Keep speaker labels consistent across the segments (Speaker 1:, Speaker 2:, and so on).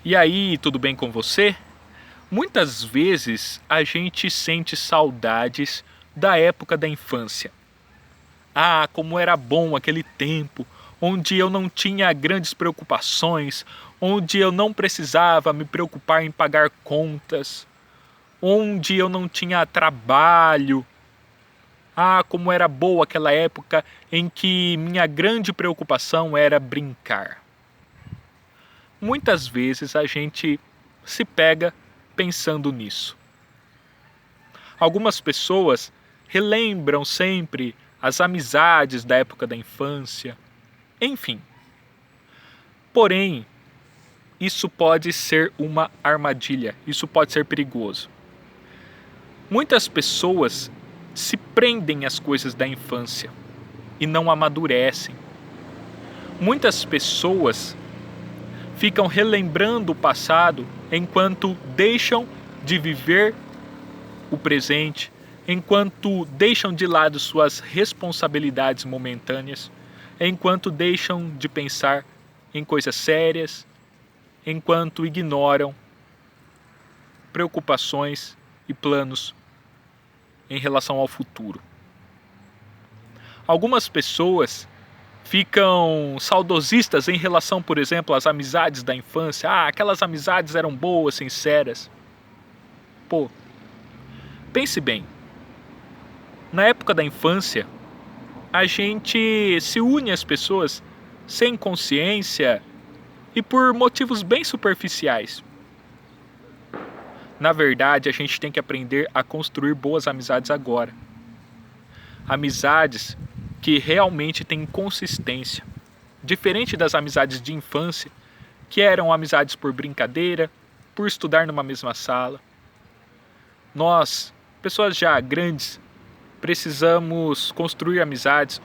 Speaker 1: E aí, tudo bem com você? Muitas vezes a gente sente saudades da época da infância. Ah, como era bom aquele tempo, onde eu não tinha grandes preocupações, onde eu não precisava me preocupar em pagar contas, onde eu não tinha trabalho. Ah, como era boa aquela época em que minha grande preocupação era brincar. Muitas vezes a gente se pega pensando nisso. Algumas pessoas relembram sempre as amizades da época da infância, enfim. Porém, isso pode ser uma armadilha, isso pode ser perigoso. Muitas pessoas se prendem às coisas da infância e não amadurecem. Muitas pessoas ficam relembrando o passado enquanto deixam de viver o presente, enquanto deixam de lado suas responsabilidades momentâneas, enquanto deixam de pensar em coisas sérias, enquanto ignoram preocupações e planos em relação ao futuro. Algumas pessoas ficam saudosistas em relação, por exemplo, às amizades da infância. Ah, aquelas amizades eram boas, sinceras. Pô, pense bem. Na época da infância, a gente se une às pessoas sem consciência e por motivos bem superficiais. Na verdade, a gente tem que aprender a construir boas amizades agora. Amizades que realmente têm consistência. Diferente das amizades de infância, que eram amizades por brincadeira, por estudar numa mesma sala. Nós, pessoas já grandes, precisamos construir amizades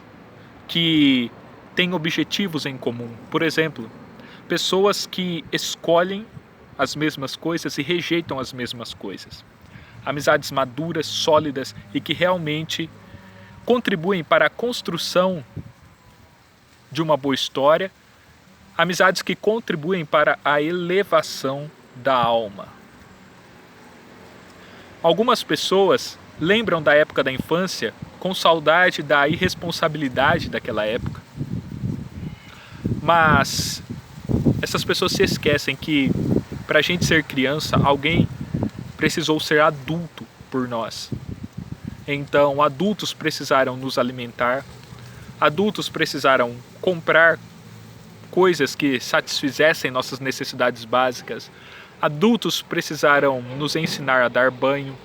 Speaker 1: que têm objetivos em comum. Por exemplo, pessoas que escolhem as mesmas coisas e rejeitam as mesmas coisas. Amizades maduras, sólidas e que realmente contribuem para a construção de uma boa história. Amizades que contribuem para a elevação da alma. Algumas pessoas lembram da época da infância com saudade da irresponsabilidade daquela época. Mas essas pessoas se esquecem que para a gente ser criança, alguém precisou ser adulto por nós. Então, adultos precisaram nos alimentar, adultos precisaram comprar coisas que satisfizessem nossas necessidades básicas, adultos precisaram nos ensinar a dar banho,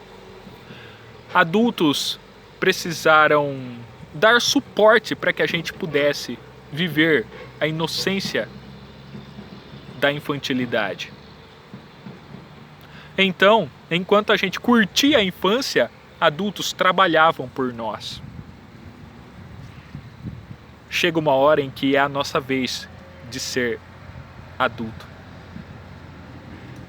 Speaker 1: adultos precisaram dar suporte para que a gente pudesse viver a inocência da infantilidade. Então, enquanto a gente curtia a infância, adultos trabalhavam por nós. Chega uma hora em que é a nossa vez de ser adulto.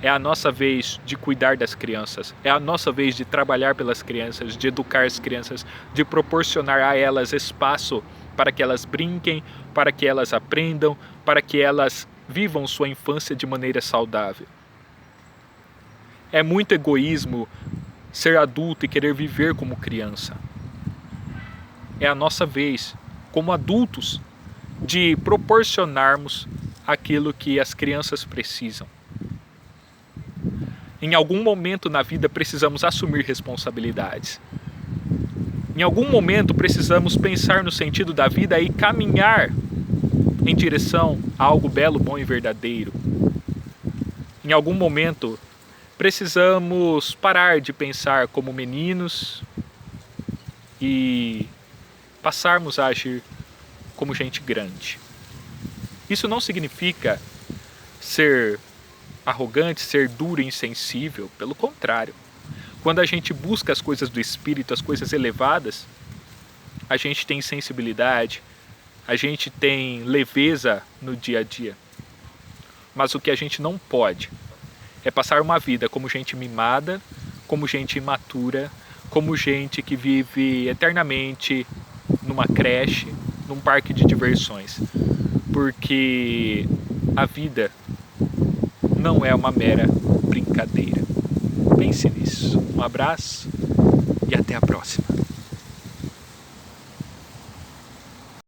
Speaker 1: É a nossa vez de cuidar das crianças. É a nossa vez de trabalhar pelas crianças, de educar as crianças, de proporcionar a elas espaço para que elas brinquem, para que elas aprendam, para que elas vivam sua infância de maneira saudável. É muito egoísmo ser adulto e querer viver como criança. É a nossa vez, como adultos, de proporcionarmos aquilo que as crianças precisam. Em algum momento na vida precisamos assumir responsabilidades. Em algum momento precisamos pensar no sentido da vida e caminhar em direção a algo belo, bom e verdadeiro. Em algum momento precisamos parar de pensar como meninos e passarmos a agir como gente grande. Isso não significa ser arrogante, ser duro e insensível, pelo contrário. Quando a gente busca as coisas do espírito, as coisas elevadas, a gente tem sensibilidade, a gente tem leveza no dia a dia. Mas o que a gente não pode é passar uma vida como gente mimada, como gente imatura, como gente que vive eternamente numa creche, num parque de diversões. Porque a vida não é uma mera brincadeira. Pense nisso. Um abraço e até a próxima.